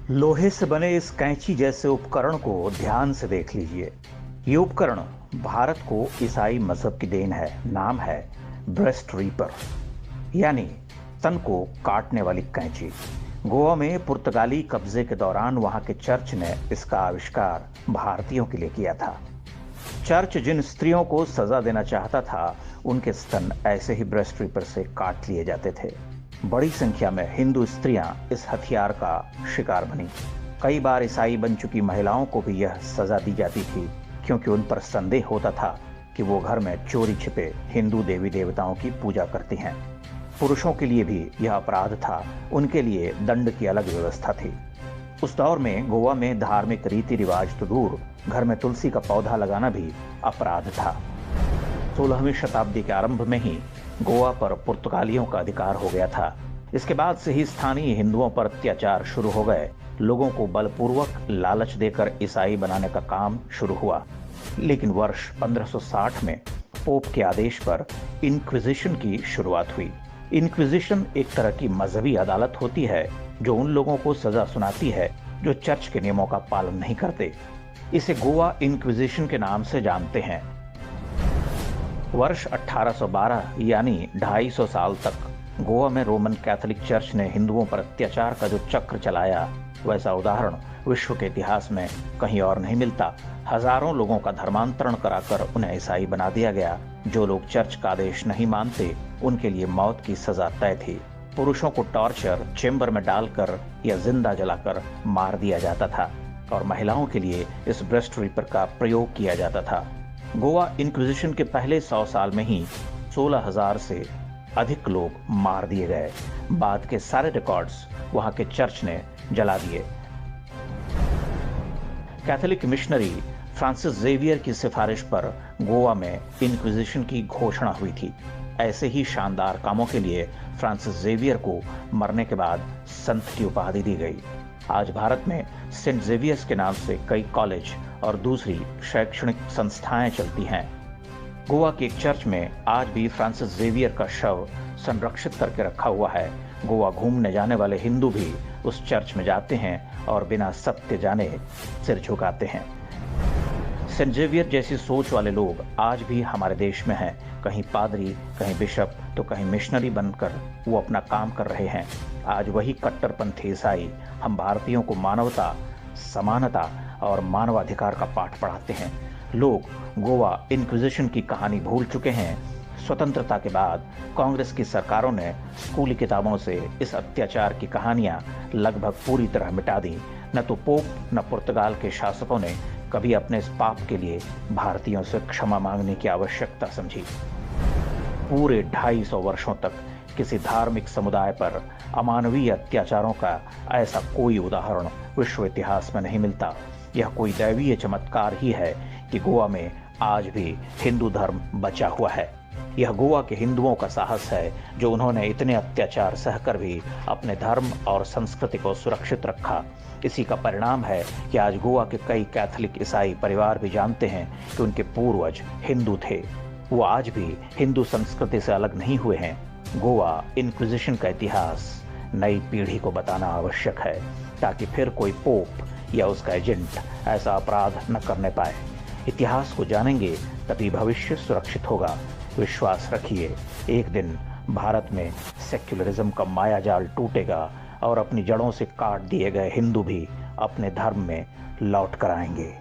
लोहे से बने इस कैंची जैसे उपकरण को ध्यान से देख लीजिए। ये उपकरण भारत को ईसाई मजहब की देन है। नाम है ब्रेस्ट रीपर, यानी तन को काटने वाली कैंची। गोवा में पुर्तगाली कब्जे के दौरान वहां के चर्च ने इसका आविष्कार भारतीयों के लिए किया था। चर्च जिन स्त्रियों को सजा देना चाहता था, उनके स्तन ऐसे ही ब्रेस्ट रीपर से काट लिए जाते थे। बड़ी संख्या में हिंदू स्त्रियां इस हथियार का शिकार बनी। कई बार ईसाई बन चुकी महिलाओं को भी यह सजा दी जाती थी, क्योंकि उन पर संदेह होता था कि वो घर में चोरी छिपे हिंदू देवी देवताओं की पूजा करती हैं। पुरुषों के लिए भी यह अपराध था। उनके लिए दंड की अलग व्यवस्था थी। उस दौर में गोवा में धार्मिक रीति रिवाज तो दूर, घर में तुलसी का पौधा लगाना भी अपराध था। 16वीं शताब्दी के आरंभ में ही गोवा पर पुर्तगालियों का अधिकार हो गया था। इसके बाद से ही स्थानीय हिंदुओं पर अत्याचार शुरू हो गए। लोगों को बलपूर्वक लालच देकर ईसाई बनाने का काम शुरू हुआ। लेकिन वर्ष 1560 में पोप के आदेश पर इनक्विजिशन की शुरुआत हुई। इनक्विजिशन एक तरह की मजहबी अदालत होती है जो उन लोगों को सजा सुनाती है जो चर्च के नियमों का पालन नहीं करते। इसे गोवा इनक्विजिशन के नाम से जानते हैं। वर्ष 1812 यानी 250 साल तक गोवा में रोमन कैथोलिक चर्च ने हिंदुओं पर अत्याचार का जो चक्र चलाया, वैसा उदाहरण विश्व के इतिहास में कहीं और नहीं मिलता। हजारों लोगों का धर्मांतरण कराकर उन्हें ईसाई बना दिया गया। जो लोग चर्च का आदेश नहीं मानते, उनके लिए मौत की सजा तय थी। पुरुषों को टॉर्चर चेंबर में डालकर या जिंदा जलाकर मार दिया जाता था और महिलाओं के लिए इस ब्रेस्ट रीपर का प्रयोग किया जाता था। गोवा इंक्विजिशन के पहले 100 साल में ही 16,000 से अधिक लोग मार दिए गए। बाद के सारे रिकॉर्ड्स वहां के चर्च ने जला दिए। कैथोलिक मिशनरी फ्रांसिस जेवियर की सिफारिश पर गोवा में इंक्विजिशन की घोषणा हुई थी। ऐसे ही शानदार कामों के लिए फ्रांसिस जेवियर को मरने के बाद संत की उपाधि दी गई। आज भारत में सेंट जेवियर्स के नाम से कई कॉलेज और दूसरी शैक्षणिक संस्थाएं चलती हैं। गोवा के एक चर्च में आज भी फ्रांसिस जेवियर का शव संरक्षित करके रखा हुआ है। गोवा घूमने जाने वाले हिंदू भी उस चर्च में जाते हैं और बिना सत्य जाने सिर झुकाते हैं। सेंट जेवियर जैसी सोच वाले लोग आज भी हमारे देश में हैं। कहीं पादरी, कहीं बिशप, तो कहीं मिशनरी बनकर वो अपना काम कर रहे हैं। आज वही कट्टरपंथी ईसाई हम भारतीयों को मानवता, समानता और मानवाधिकार का पाठ पढ़ाते हैं। लोग गोवा इंक्विजिशन की कहानी भूल चुके हैं। स्वतंत्रता के बाद कांग्रेस की सरकारों ने स्कूली किताबों से इस अत्याचार की कहानियां लगभग पूरी तरह मिटा दी। न तो पोप न पुर्तगाल के शासकों ने कभी अपने इस पाप के लिए भारतीयों से क्षमा मांगने की आवश्यकता समझी। पूरे 250 वर्षों तक किसी धार्मिक समुदाय पर अमानवीय अत्याचारों का ऐसा कोई उदाहरण विश्व इतिहास में नहीं मिलता। यह कोई दैवीय चमत्कार ही है कि गोवा में आज भी हिंदू धर्म बचा हुआ है। यह गोवा के हिंदुओं का साहस है जो उन्होंने इतने अत्याचार सहकर भी अपने धर्म और संस्कृति को सुरक्षित रखा। इसी का परिणाम है कि आज गोवा के कई कैथोलिक ईसाई परिवार भी जानते हैं कि उनके पूर्वज हिंदू थे। वो आज भी हिंदू संस्कृति से अलग नहीं हुए हैं। गोवा इंक्विजिशन का इतिहास नई पीढ़ी को बताना आवश्यक है, ताकि फिर कोई पोप या उसका एजेंट ऐसा अपराध न करने पाए। इतिहास को जानेंगे तभी भविष्य सुरक्षित होगा। विश्वास रखिए, एक दिन भारत में सेक्युलरिज्म का मायाजाल टूटेगा और अपनी जड़ों से काट दिए गए हिंदू भी अपने धर्म में लौट कर आएंगे।